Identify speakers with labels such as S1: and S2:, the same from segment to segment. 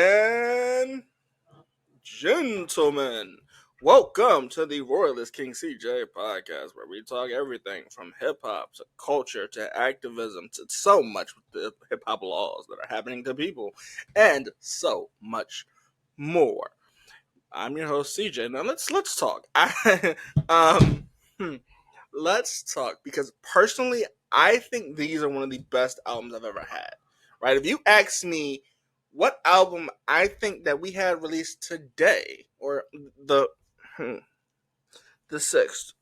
S1: And gentlemen, welcome to the Royalist King CJ podcast, where we talk everything from hip hop to culture to activism to so much with the hip hop laws that are happening to people and so much more. I'm your host CJ. Now let's talk. um, hmm, let's talk because personally, I think these are one of the best albums I've ever had. Right? If you ask me what album I think that we had released today, or the hmm, the sixth,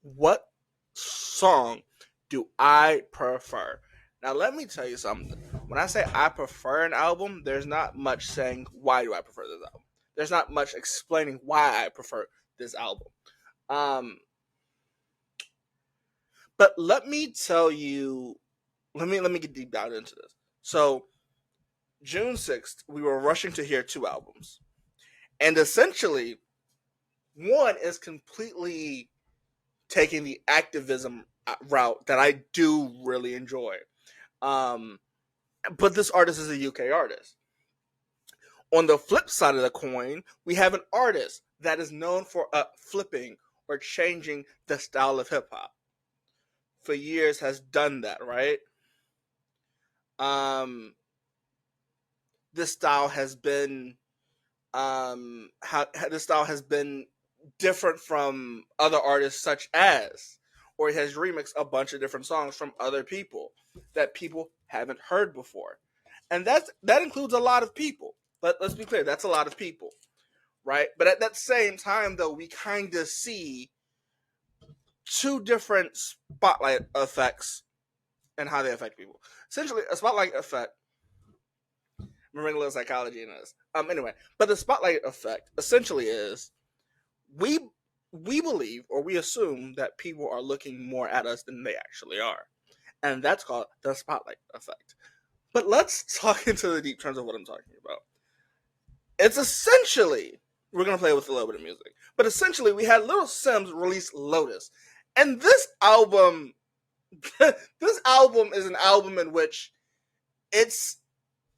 S1: what song do I prefer? Now let me tell you something. When I say I prefer an album, there's not much saying why do I prefer this album. There's not much explaining why I prefer this album. Um, but let me tell you, let me get deep down into this. So June 6th, we were rushing to hear two albums. And essentially, one is completely taking the activism route that I do really enjoy. Um, but this artist is a UK artist. On the flip side of the coin, we have an artist that is known for flipping or changing the style of hip hop. For years has done that, right? Um, this style has been this style has been different from other artists such as, or he has remixed a bunch of different songs from other people that people haven't heard before, and that includes a lot of people. Let's be clear, that's a lot of people, right? But at that same time, though, we kind of see two different spotlight effects and how they affect people. Essentially, a spotlight effect. I'm bringing a little psychology in this. Anyway, but the spotlight effect essentially is we we believe or we assume that people are looking more at us than they actually are, and that's called the spotlight effect. But let's talk into the deep terms of what I'm talking about. It's essentially, we're gonna play with a little bit of music, but essentially we had Little Simz release Lotus, and this album, this album is an album in which it's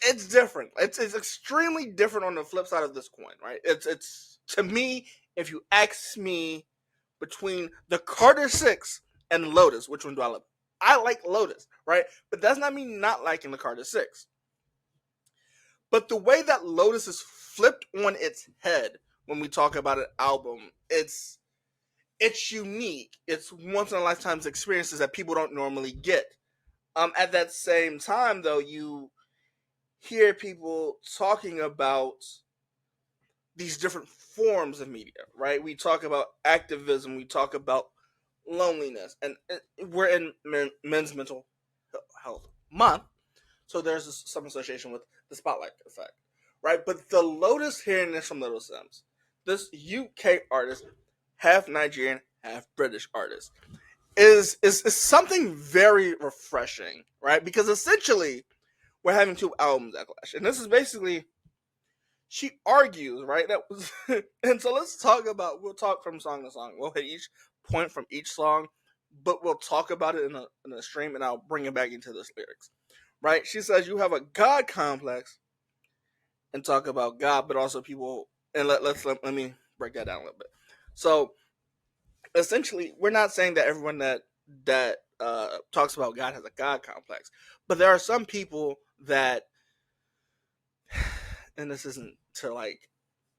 S1: it's different. It's extremely different on the flip side of this coin, right? It's to me, if you ask me between the Carter Six and Lotus, which one do I love? I like Lotus, right? But that's not me not liking the Carter Six. But the way that Lotus is flipped on its head when we talk about an album, it's unique. It's once in a lifetime's experiences that people don't normally get. At that same time, though, you hear people talking about these different forms of media, right? We talk about activism, we talk about loneliness, and we're in men's mental health month, so there's some association with the spotlight effect, right? But the Lotus, hearing this from Little Simz, this UK artist, half Nigerian, half British artist, is something very refreshing, right? Because essentially we're having two albums that clash, and this is basically, she argues, right? That was, and so let's talk about. We'll talk from song to song. We'll hit each point from each song, but we'll talk about it in a stream, and I'll bring it back into this lyrics. Right? She says you have a God complex, and talk about God, but also people. And let me break that down a little bit. So essentially, we're not saying that everyone that talks about God has a God complex, but there are some people that, and this isn't to like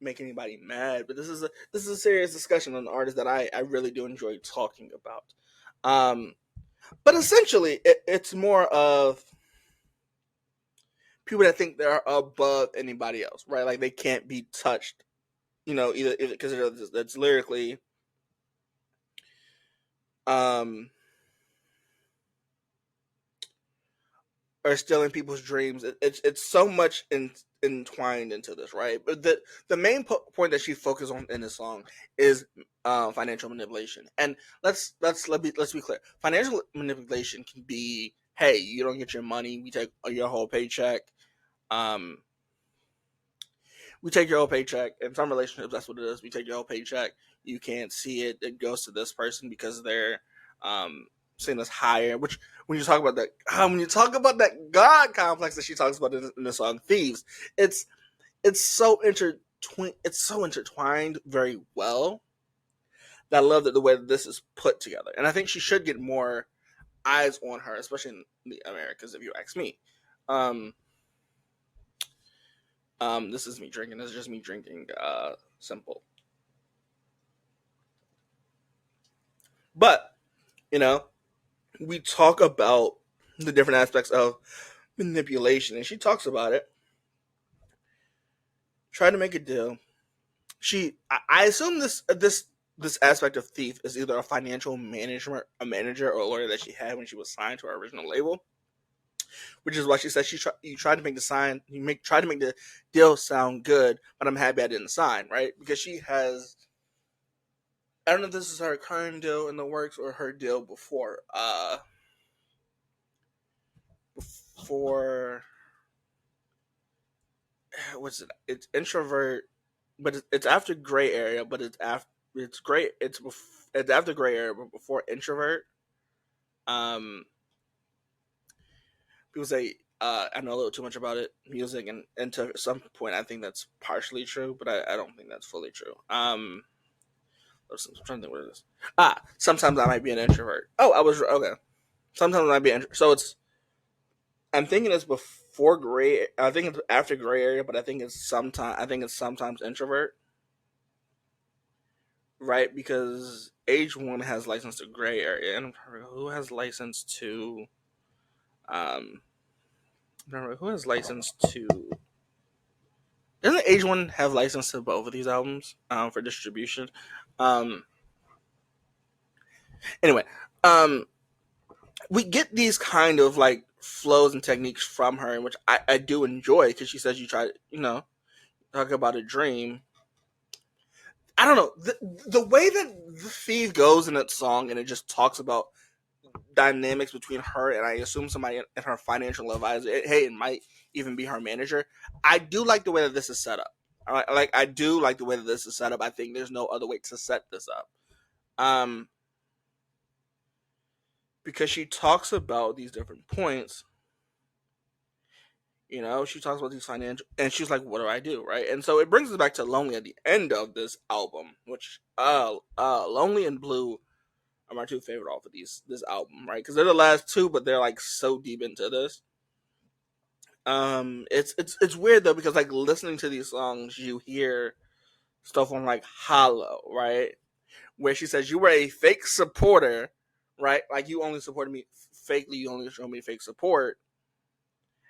S1: make anybody mad, but this is a serious discussion on artists that I really do enjoy talking about. Um, but essentially, it's more of people that think they're above anybody else, right? Like they can't be touched, either because it's lyrically, um, or stealing people's dreams. It's so much entwined into this, right? But the main point that she focuses on in the song is financial manipulation. And let's be clear. Financial manipulation can be, hey, you don't get your money, we take your whole paycheck. Um, we take your whole paycheck. In some relationships, that's what it is. We take your whole paycheck. You can't see it. It goes to this person because they're seen as higher. Which, when you talk about that, when you talk about that God complex that she talks about in the song "Thieves," it's it's so intertwined very well. That I love that the way that this is put together, and I think she should get more eyes on her, especially in the Americas, if you ask me. Um, this is me drinking. This is just me drinking. Simple, but you know, we talk about the different aspects of manipulation, and she talks about it. Try to make a deal. I assume this aspect of thief is either a financial manager or a lawyer that she had when she was signed to her original label, which is why she said you tried to make the try to make the deal sound good, but I'm happy I didn't sign, right? Because she has, I don't know if this is her current deal in the works or her deal before what's it? It's introvert, but it's after gray area, but it's great. It's after gray area, but before introvert. Um, People say I know a little too much about it, music, and to some point I think that's partially true, but I don't think that's fully true. I'm trying to think what it is. Sometimes I might be an introvert. Oh, I was okay. Sometimes I might be so it's. I'm thinking it's before gray. I think it's after gray area, but I think it's sometimes. I think it's sometimes introvert, right? Because age one has license to gray area, and who has license to um. Remember who has license to doesn't Age One have license to both of these albums for distribution? Um, anyway, um, we get these kind of like flows and techniques from her, in which I do enjoy because she says you try to, talk about a dream. I don't know the way that the thief goes in that song, and it just talks about dynamics between her and I assume somebody in her financial advisor. Hey, it might even be her manager. I do like the way that this is set up. I do like the way that this is set up. I think there's no other way to set this up. Um, because she talks about these different points. She talks about these financial, and she's like, "What do I do?" Right, and so it brings us back to "Lonely" at the end of this album, which "Lonely" and "Blue" are my two favorite off of this album, right? Because they're the last two, but they're like so deep into this. It's weird though because like listening to these songs, you hear stuff on like Hollow, right? Where she says you were a fake supporter, right? Like you only supported me fakely, you only showed me fake support,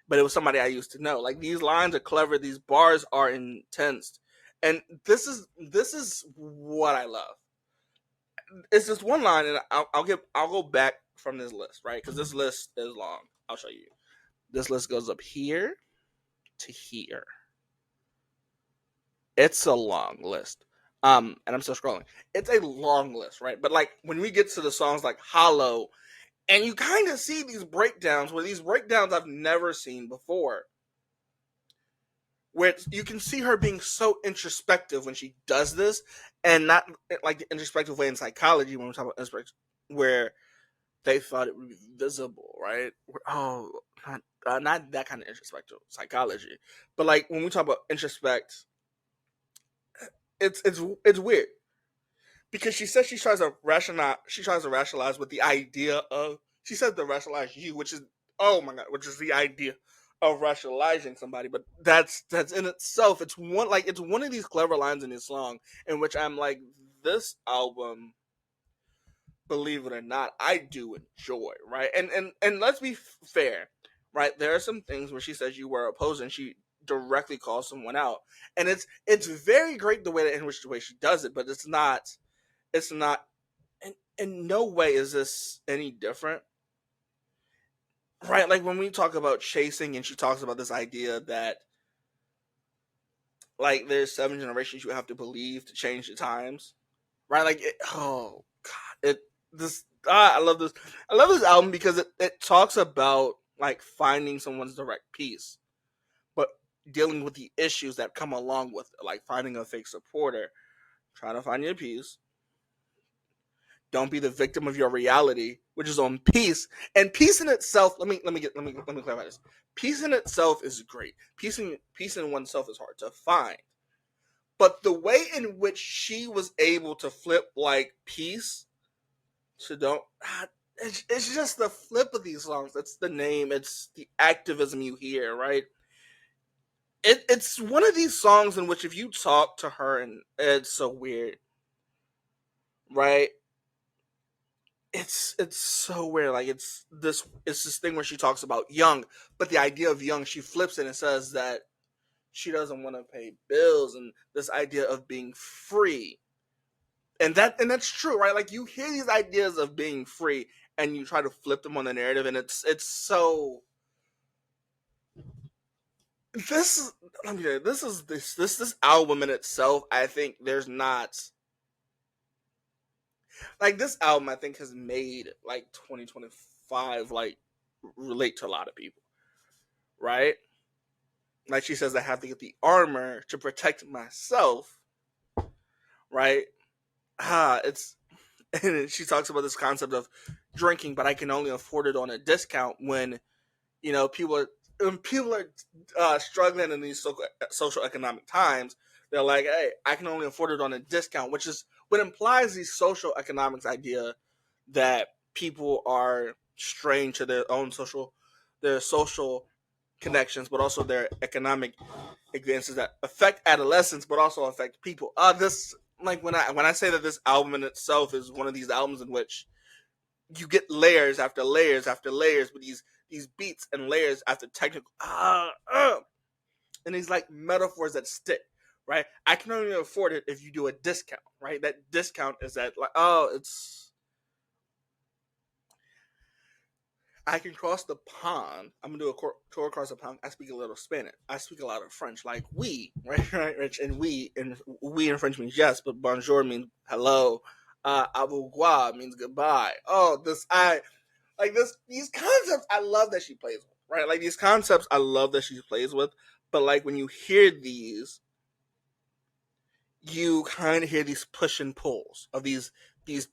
S1: but it was somebody I used to know. Like these lines are clever, these bars are intense, and this is what I love. It's just one line, and I'll go back from this list, right? Because this list is long. I'll show you. This list goes up here to here. It's a long list. And I'm still scrolling. It's a long list, right? But like when we get to the songs like Hollow, and you kind of see these breakdowns I've never seen before. Where you can see her being so introspective when she does this, and not like the introspective way in psychology when we talk about introspective, where they thought it would be visible, right? Oh, not that kind of introspective psychology, but like when we talk about introspect, it's weird because she says she tries to rationalize with the idea of she says to rationalize you, which is oh my god, which is the idea of rationalizing somebody, but that's in itself it's one of these clever lines in this song in which I'm like, this album, believe it or not, I do enjoy, right? And let's be fair, right? There are some things where she says you were opposed and she directly calls someone out, and it's very great the way that in which the way she does it, but it's not in no way is this any different, right? Like when we talk about chasing, and she talks about this idea that like there's 7 generations you have to believe to change the times, right? Like oh god, I love this album because it talks about like finding someone's direct peace, but dealing with the issues that come along with it, like finding a fake supporter, trying to find your peace, Don't be the victim of your reality, which is on peace. And peace in itself, let me clarify this. Peace in itself is great. Peace in oneself is hard to find. But the way in which she was able to flip like peace to don't it's just the flip of these songs. That's the name. It's the activism you hear, right? It's one of these songs in which if you talk to her and it's so weird, right? It's so weird. Like it's this thing where she talks about young, but the idea of young, she flips it and says that she doesn't want to pay bills and this idea of being free. And that's true, right? Like you hear these ideas of being free and you try to flip them on the narrative and it's so this is let me tell you, this album in itself, I think there's not like this album I think has made like 2025 like relate to a lot of people, right? Like she says, I have to get the armor to protect myself, right? It's and she talks about this concept of drinking, but I can only afford it on a discount when people are struggling in these social economic times. They're like, hey, I can only afford it on a discount, which is what implies the social economics idea that people are strained to their social connections, but also their economic advances that affect adolescents, but also affect people. This like when I say that this album in itself is one of these albums in which you get layers after layers after layers with these beats and layers after technical and these like metaphors that stick, right? I can only afford it if you do a discount, right? That discount is that like it's I can cross the pond. I'm gonna do a tour across the pond. I speak a little Spanish. I speak a lot of French, like we, right, right, Rich, and we in French means yes, but bonjour means hello. Au revoir means goodbye. Oh, this I like this. These concepts, I love that she plays with, right? Like these concepts, I love that she plays with. But like when you hear these, you kind of hear these push and pulls of these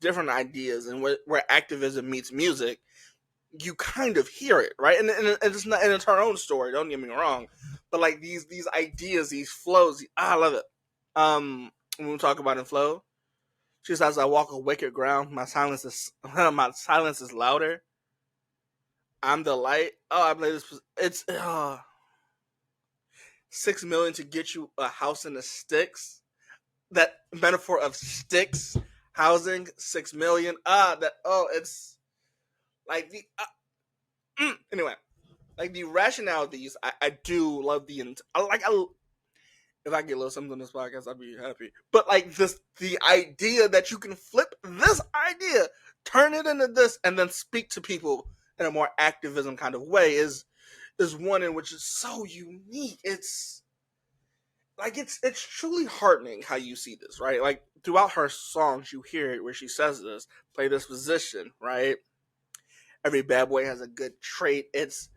S1: different ideas, and where activism meets music you kind of hear it, right? And it's not, and it's her own story. Don't get me wrong, but like these ideas, these flows, I love it. When we talk about in flow, she says, "I walk a wicked ground. My silence is my silence is louder. I'm the light. Oh, I play this. It's 6 million to get you a house in the sticks. That metaphor of sticks, housing, 6 million. It's like the anyway." Like the rationale of these, I do love if I get a little something on this podcast, I'd be happy. But like the idea that you can flip this idea, turn it into this, and then speak to people in a more activism kind of way is one in which is so unique. It's truly heartening how you see this, right? Like throughout her songs, you hear it where she says this, play this position, right? Every bad boy has a good trait. It's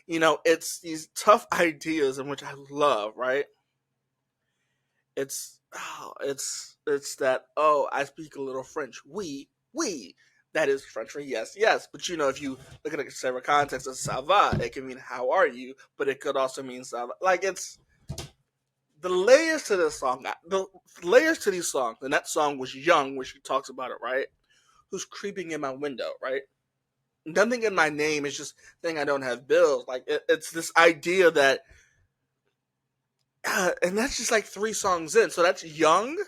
S1: these tough ideas in which I love, right? It's that I speak a little French. We that is French for yes, yes. But if you look at the several contexts of ça va, it can mean how are you, but it could also mean ça va. Like it's the layers to this song, the layers to these songs, and that song was Young, where she talks about it, right? Who's creeping in my window, right? Nothing in my name is just saying I don't have bills. Like it's this idea that, and that's just like 3 songs in. So that's Young,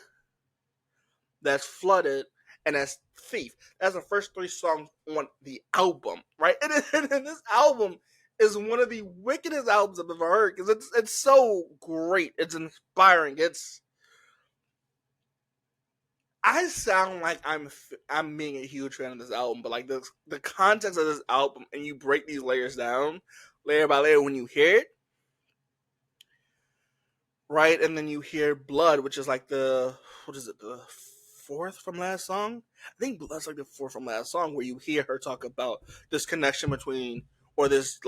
S1: that's Flooded, and that's Thief. That's the first 3 songs on the album, right? And this album is one of the wickedest albums I've ever heard because it's so great. It's inspiring. I sound like I'm being a huge fan of this album, but like the context of this album, and you break these layers down, layer by layer, when you hear it, right, and then you hear Blood, which is like the fourth from last song. I think Blood's like the fourth from last song, where you hear her talk about this connection between, or this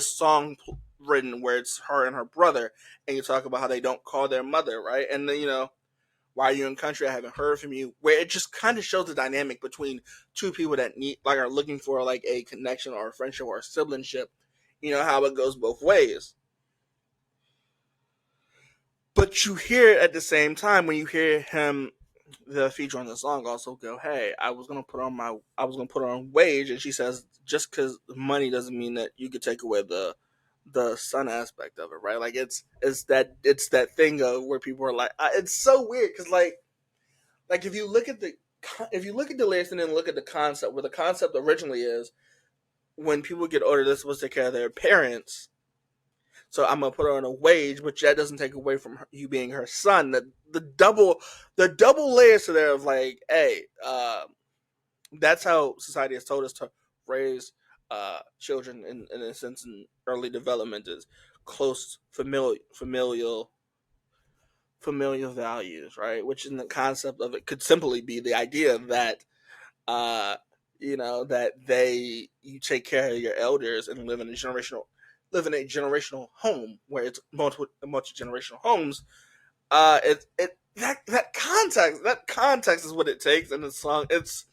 S1: song written where it's her and her brother, and you talk about how they don't call their mother, right, and then Why are you in country? I haven't heard from you. Where it just kind of shows the dynamic between two people that need, like, are looking for like a connection or a friendship or a siblingship. You know how it goes both ways. But you hear it at the same time when you hear him, the feature on the song, also go, "Hey, I was gonna put on wage," and she says, "Just because money doesn't mean that you could take away the son aspect of it, right?" Like it's that thing of where people are like, it's so weird because like if you look at the lyrics and then look at the concept, where the concept originally is, when people get older, they're supposed to take care of their parents. So I'm gonna put her on a wage, but that doesn't take away from you being her son. The double layers to there of like, hey, that's how society has told us to raise children in a sense in early development, is close familial values, right? Which in the concept of it could simply be the idea that uh, that you take care of your elders and live in a generational home where it's multi generational homes. That context is what it takes in the song. It's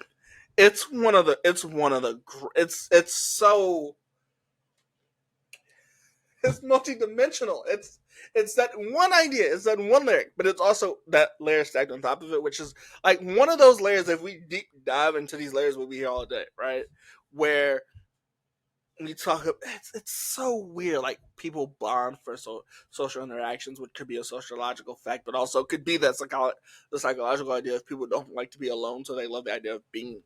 S1: multi-dimensional. It's that one idea, it's that one lyric, but it's also that layer stacked on top of it, which is like one of those layers. If we deep dive into these layers, we'll be here all day, right? Where we talk, it's so weird. Like people bond for social interactions, which could be a sociological fact, but also could be the psychological idea of people don't like to be alone, so they love the idea of being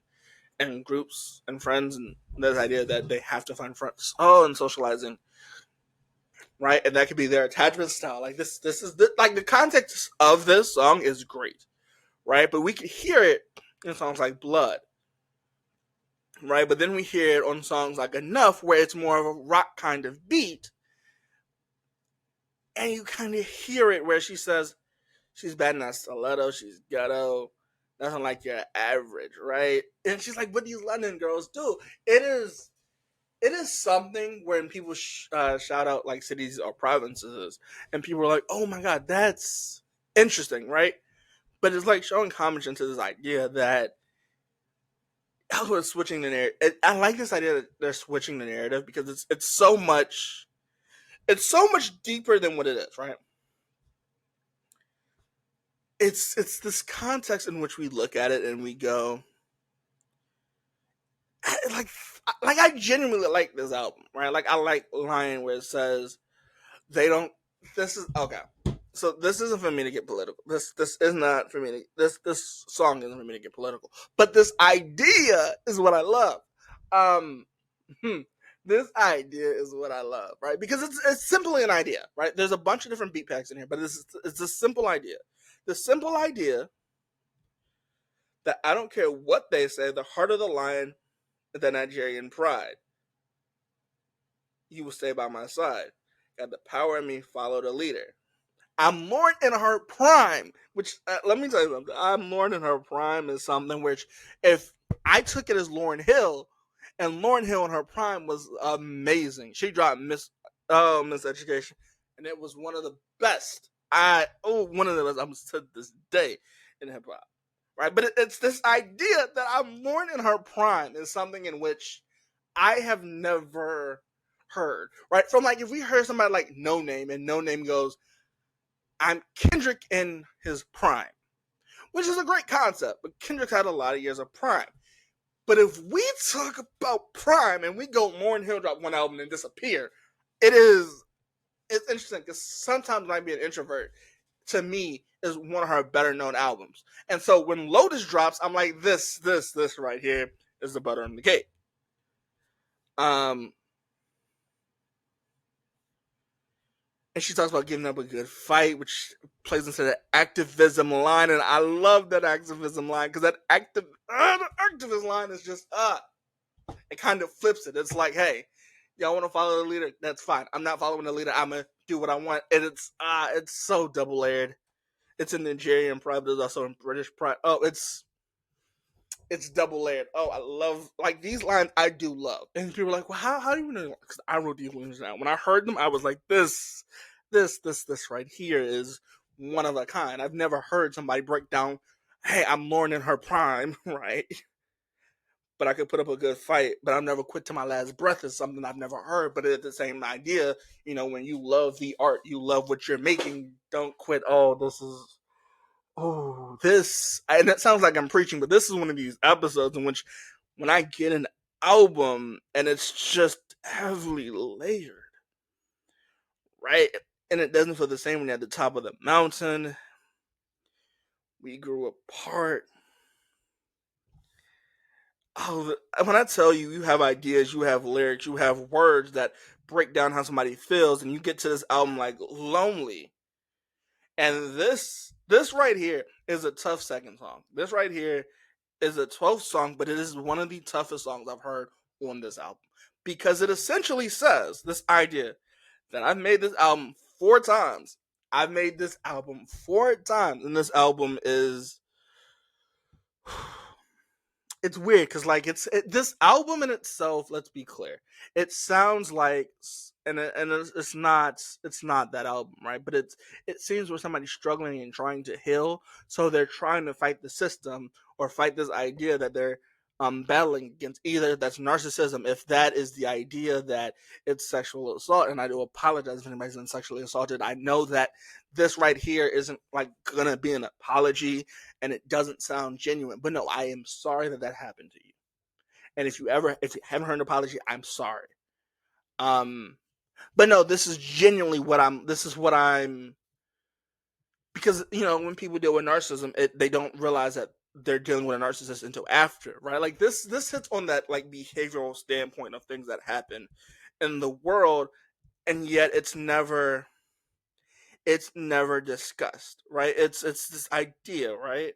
S1: in groups and friends, and this idea that they have to find friends. Oh, and socializing, right? And that could be their attachment style. Like like the context of this song is great, right? But we could hear it in songs like Blood, right? But then we hear it on songs like Enough, where it's more of a rock kind of beat, and you kind of hear it where she says she's bad in that stiletto, she's ghetto, nothing like your average, right? And she's like, "What these London girls do?" It is it is something when people shout out like cities or provinces, and people are like, "Oh my god, that's interesting," right? But it's like showing homage into this idea that was switching the narrative. I like this idea that they're switching the narrative because it's so much deeper than what it is, right? It's this context in which we look at it and we go, like I genuinely like this album, right? Like I like line where it says they don't. This is okay. So this isn't for me to get political. This is not for me to this song isn't for me to get political. But this idea is what I love. Um, this idea is what I love, right? Because it's simply an idea, right? There's a bunch of different beat packs in here, but it's a simple idea. The simple idea that I don't care what they say, the heart of the lion, the Nigerian pride. You will stay by my side. Got the power in me, follow the leader. I'm Lauren in her prime, which let me tell you something. I'm Lauren in her prime is something which, if I took it as Lauryn Hill, and Lauryn Hill in her prime was amazing. She dropped Miss Education, and it was one of the best. One of the best albums to this day in hip hop, right? But it's this idea that I'm Lauren in her prime is something in which I have never heard, right? From like if we heard somebody like No Name, and No Name goes, I'm Kendrick in his prime, which is a great concept, but Kendrick had a lot of years of prime. But if we talk about prime and we go Lauryn Hill drop one album and disappear, it's interesting because sometimes when I be an introvert, to me is one of her better known albums. And so when Lotus drops, I'm like, this right here is the butter on the cake. And she talks about giving up a good fight, which plays into the activism line, and I love that activism line because the activist line is just it kind of flips it. It's like, hey, y'all want to follow the leader? That's fine. I'm not following the leader. I'm gonna do what I want, and it's so double layered. It's in Nigerian pride, but it's also in British pride. Oh, it's double layered. Oh, I love like these lines. I do love, and people are like, "Well, how do you know?" Because I wrote these lines down. When I heard them, I was like, "This right here is one of a kind. I've never heard somebody break down, hey, I'm Lauren in her prime, right? But I could put up a good fight, but I'll never quit to my last breath is something I've never heard. But it's the same idea, when you love the art, you love what you're making, don't quit. Oh, this, and it sounds like I'm preaching, but this is one of these episodes in which when I get an album and it's just heavily layered, right? And it doesn't feel the same when you're at the top of the mountain. We grew apart. Oh, when I tell you, you have ideas, you have lyrics, you have words that break down how somebody feels, and you get to this album like lonely. And this right here is a tough second song. This right here is a 12th song, but it is one of the toughest songs I've heard on this album because it essentially says this idea that I've made this album 4 times. I've made this album 4 times, and this album is it's weird because like this album in itself. Let's be clear, it sounds like it's not that album, right? But it seems where somebody's struggling and trying to heal, so they're trying to fight the system or fight this idea that they're battling against. Either that's narcissism, if that is the idea that it's sexual assault, and I do apologize if anybody's been sexually assaulted. I know that this right here isn't like gonna be an apology and it doesn't sound genuine, but no, I am sorry that happened to you. And if you haven't heard an apology, I'm sorry. um but no, this is genuinely what I'm because when people deal with narcissism, they don't realize that they're dealing with a narcissist until after, right? Like this hits on that like behavioral standpoint of things that happen in the world, and yet it's never discussed, right? It's this idea, right?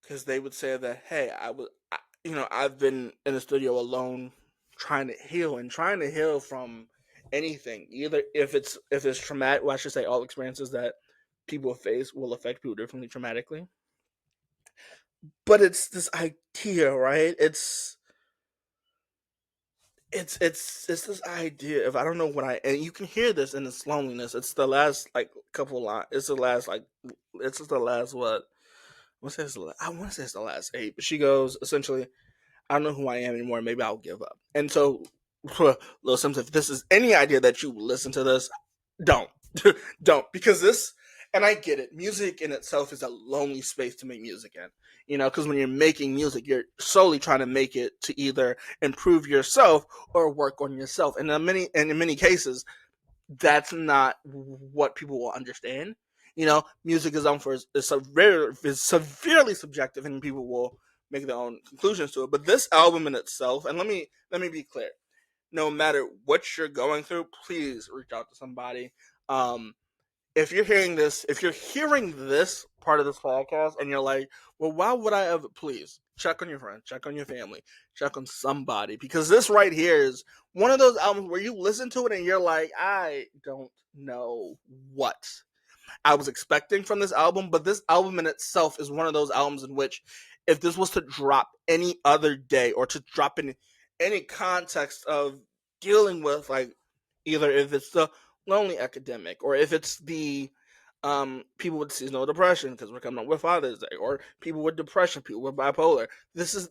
S1: Because they would say that, hey, I've been in the studio alone, trying to heal from anything. Either if it's traumatic, well, I should say all experiences that people face will affect people differently traumatically. But it's this idea, right? It's this idea of I don't know what and you can hear this in its loneliness. It's the last like couple lines. It's the last what? I want to say it's the last 8, but she goes essentially, I don't know who I am anymore. Maybe I'll give up. And so, Lil Sims, if this is any idea that you listen to this, don't, don't, because this. And I get it. Music in itself is a lonely space to make music in. Because when you're making music, you're solely trying to make it to either improve yourself or work on yourself. And in many cases, that's not what people will understand. Music is severely subjective, and people will make their own conclusions to it. But this album in itself, and let me be clear: no matter what you're going through, please reach out to somebody. If you're hearing this part of this podcast and you're like, well, why would I ever? Please check on your friends, check on your family, check on somebody, because this right here is one of those albums where you listen to it and you're like, I don't know what I was expecting from this album, but this album in itself is one of those albums in which, if this was to drop any other day or to drop in any context of dealing with, like, either if it's the lonely academic or if it's the people with seasonal depression because we're coming up with Father's Day, or people with depression, people with bipolar. This is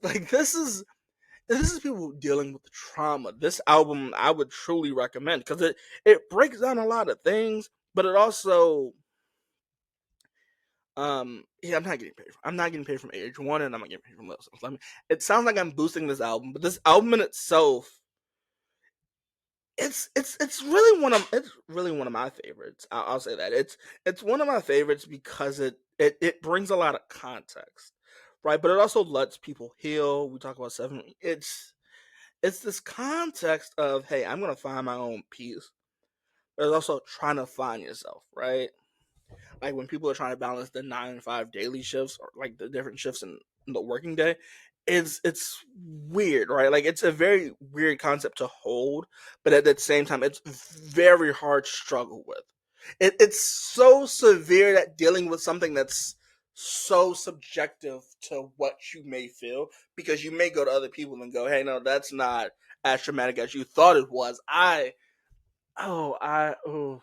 S1: people dealing with trauma. This album I would truly recommend because it breaks down a lot of things, but it also yeah, I'm not getting paid from Age1, and I'm not getting paid from Lil Sims. It sounds like I'm boosting this album, but this album in itself, it's really one of my favorites. I'll say that it's one of my favorites because it brings a lot of context, right? But it also lets people heal. We talk about seven. It's this context of, hey, I'm gonna find my own peace, but it's also trying to find yourself, right? Like when people are trying to balance the 9 and 5 daily shifts, or like the different shifts in the working day, it's weird, right? Like it's a very weird concept to hold, but at the same time, it's very hard to struggle with. It's so severe that dealing with something that's so subjective to what you may feel, because you may go to other people and go, hey, no, that's not as traumatic as you thought it was. I oh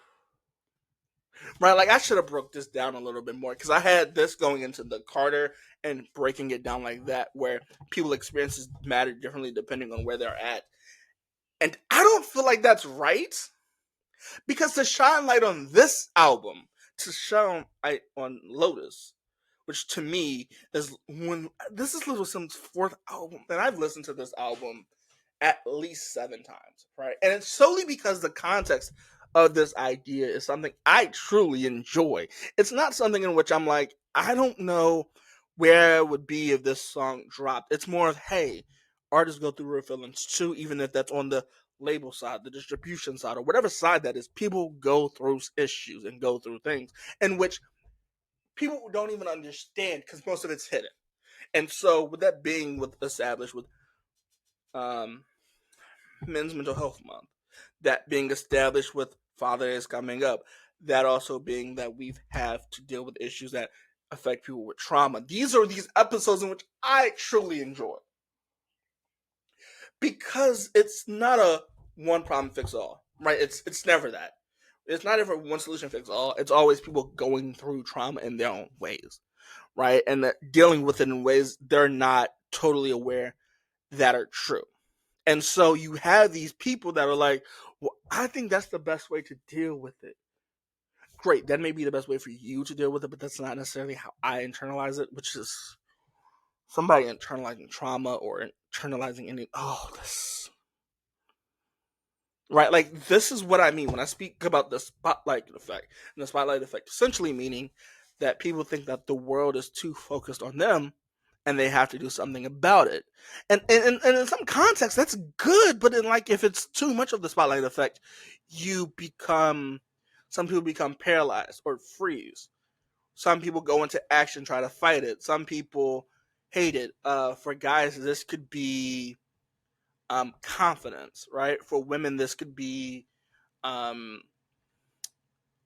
S1: Right, like I should have broke this down a little bit more because I had this going into the Carter and breaking it down like that, where people experiences matter differently depending on where they're at, and I don't feel like that's right because to shine light on this album, to shine light on Lotus, which to me is when this is Little Simz' fourth album, and I've listened to this album at least 7 times, right? And it's solely because the context of this idea is something I truly enjoy. It's not something in which I'm like, I don't know where it would be if this song dropped. It's more of, hey, artists go through real feelings too, even if that's on the label side, the distribution side, or whatever side that is. People go through issues and go through things in which people don't even understand because most of it's hidden. And so, with that being established with um, Men's Mental Health Month, that being established with Father is coming up, that also being that we have to deal with issues that affect people with trauma. These are these episodes in which I truly enjoy because it's not a one problem fix all, right? It's never that. It's not ever one solution fix all. It's always people going through trauma in their own ways, right? And that dealing with it in ways they're not totally aware that are true. And so you have these people that are like, well, I think that's the best way to deal with it. Great, that may be the best way for you to deal with it, but that's not necessarily how I internalize it, which is somebody internalizing trauma or internalizing any. Oh, this. Right, like this is what I mean when I speak about the spotlight effect. And the spotlight effect essentially meaning that people think that the world is too focused on them and they have to do something about it. And in some context that's good, but in like if it's too much of the spotlight effect, you become some people become paralyzed or freeze. Some people go into action, try to fight it. Some people hate it. For guys, this could be confidence, right? For women, this could be um,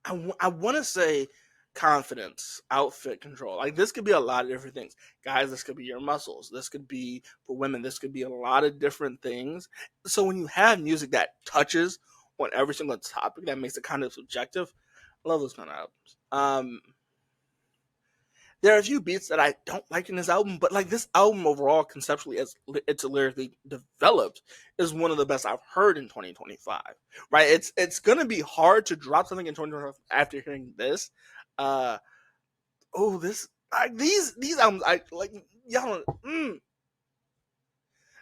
S1: I want to say confidence, outfit control. Like this could be a lot of different things. Guys, this could be your muscles. This could be for women. This could be a lot of different things. So when you have music that touches on every single topic, that makes it kind of subjective. I love those kind of albums. There are a few beats that I don't like in this album, but like this album overall, conceptually, as it's lyrically developed, is one of the best I've heard in 2025. Right? It's gonna be hard to drop something in 2025 after hearing this. Uh, this like these albums I like y'all.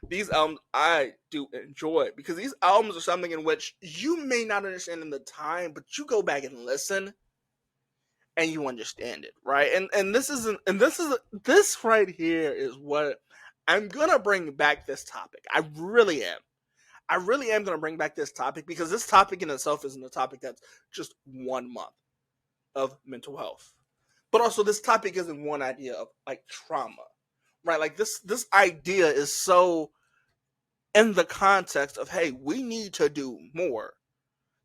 S1: These albums I do enjoy because these albums are something in which you may not understand in the time, but you go back and listen and you understand it, right? And this right here is what I'm gonna bring back this topic. I really am. I really am gonna bring back this topic because this topic in itself isn't a topic that's just 1 month of mental health. But also this topic isn't one idea of like trauma. Right? Like this idea is so in the context of hey, we need to do more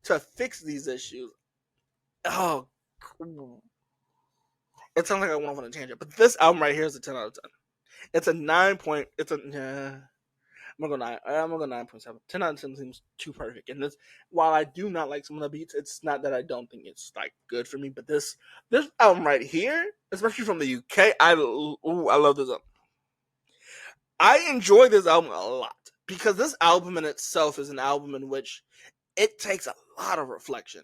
S1: to fix these issues. Oh, it sounds like I went off on a tangent, but this album right here is a 10 out of 10. It's a 9 point. It's a yeah. I'm gonna go 9. I'm gonna go 9.7. 10 out of 10 seems too perfect. And this, while I do not like some of the beats, it's not that I don't think it's like good for me. But this album right here, especially from the UK, I love this album. I enjoy this album a lot because this album in itself is an album in which it takes a lot of reflection.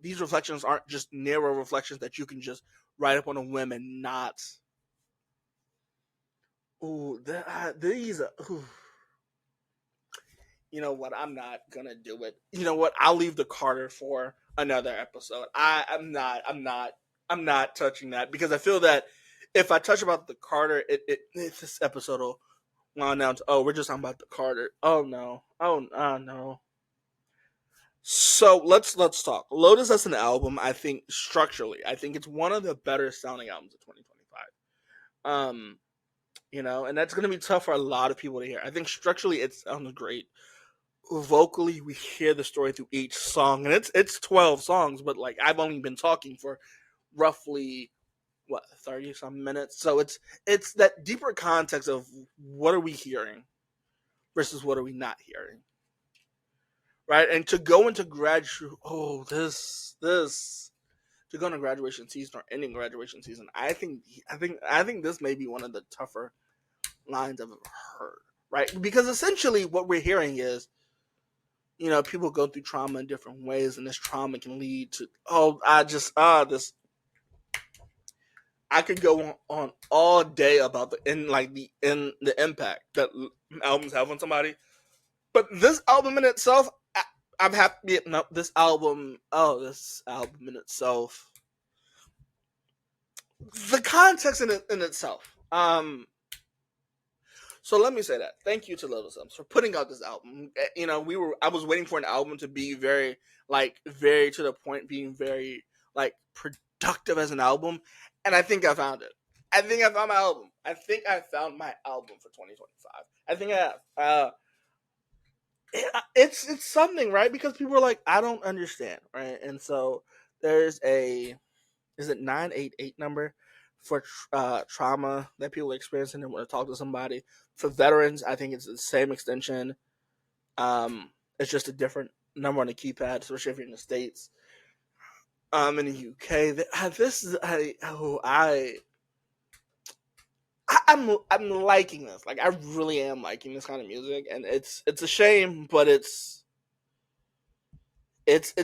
S1: These reflections aren't just narrow reflections that you can just write up on a whim and not. These. You know what? I'm not gonna do it. You know what? I'll leave the Carter for another episode. I'm not touching that because I feel that if I touch about the Carter, this episode will wound down to we're just talking about the Carter. Oh no. No. So let's talk. Lotus as an album, I think structurally, I think it's one of the better sounding albums of 2025. And that's gonna be tough for a lot of people to hear. I think structurally it sounds great. Vocally, we hear the story through each song, and it's 12 songs, but like I've only been talking for roughly 30 some minutes, so it's that deeper context of what are we hearing versus what are we not hearing, right? And to go into graduate, to go into graduation season or ending graduation season, I think this may be one of the tougher lines I've ever heard. Right? Because essentially what we're hearing is, people go through trauma in different ways, and this trauma can lead to this. I could go on all day about the impact that albums have on somebody. But this album in itself, I'm happy. No, this album in itself, the context in itself. So let me say that. Thank you to Lotus for putting out this album. I was waiting for an album to be very to the point, being very productive as an album, and I think I found it. I think I found my album. I think I found my album for 2025. I think I have. It's something, right? Because people are like, I don't understand, right? And so there's a 988 number for trauma that people are experiencing and want to talk to somebody. For veterans, I think it's the same extension. It's just a different number on the keypad, especially if you're in the States. In the UK, I'm liking this. Like, I really am liking this kind of music, and it's a shame, but it's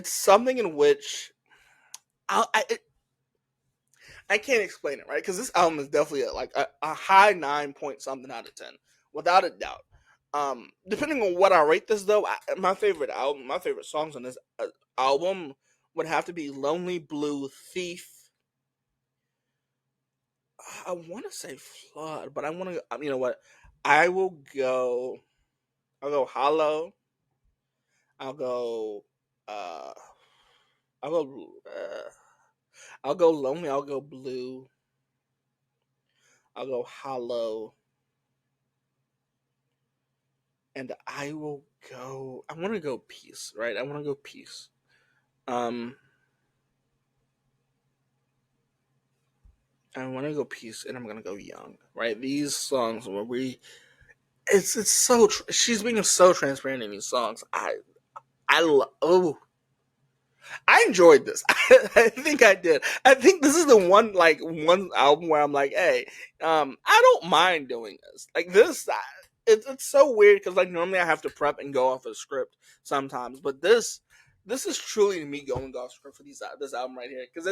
S1: something in which I can't explain it, right? Because this album is definitely a high 9 point something out of 10, without a doubt. Depending on what I rate this, though, my favorite songs on this album would have to be "Lonely Blue," "Thief." I want to say "Flood," but I want to. You know what? I will go. I'll go "Hollow." I'll go. I'll go. I'll go "Lonely." I'll go "Blue." I'll go "Hollow." And I will go. I want to go "Peace," right? I want to go "Peace." I want to go "Peace," and I'm gonna go "Young," right? These songs where it's so. She's being so transparent in these songs. I enjoyed this. I think I did. I think this is the one album where I'm like, hey, I don't mind doing this. Like this, it's so weird because normally I have to prep and go off a script sometimes, but this is truly me going off script for this album right here, because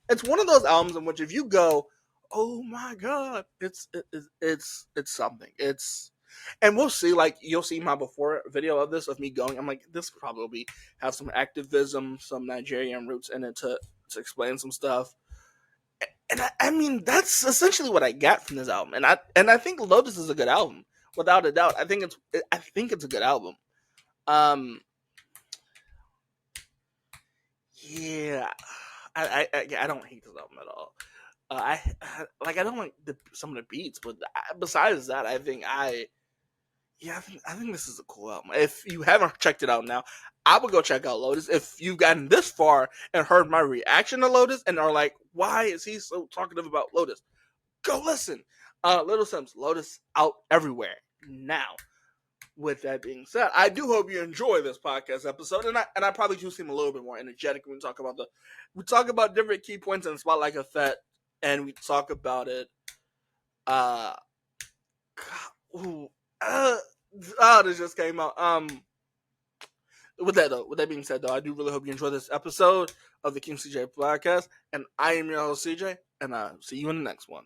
S1: it's one of those albums in which if you go, oh my god, it's something. And we'll see, you'll see my before video of this, of me going, I'm like, this probably have some activism, some Nigerian roots in it to explain some stuff. And I mean, that's essentially what I got from this album. And I think Lotus is a good album, without a doubt. I think it's a good album. Yeah, I don't hate this album at all. I don't like some of the beats, but besides that, I think this is a cool album. If you haven't checked it out now, I would go check out Lotus. If you've gotten this far and heard my reaction to Lotus and are like, why is he so talkative about Lotus? Go listen. Little Simz, Lotus out everywhere now. With that being said, I do hope you enjoy this podcast episode, and I probably do seem a little bit more energetic when we talk about different key points in Spotlight Effect, and we talk about it. This just came out. With that being said, though, I do really hope you enjoy this episode of the King CJ podcast, and I am your host CJ, and I'll see you in the next one.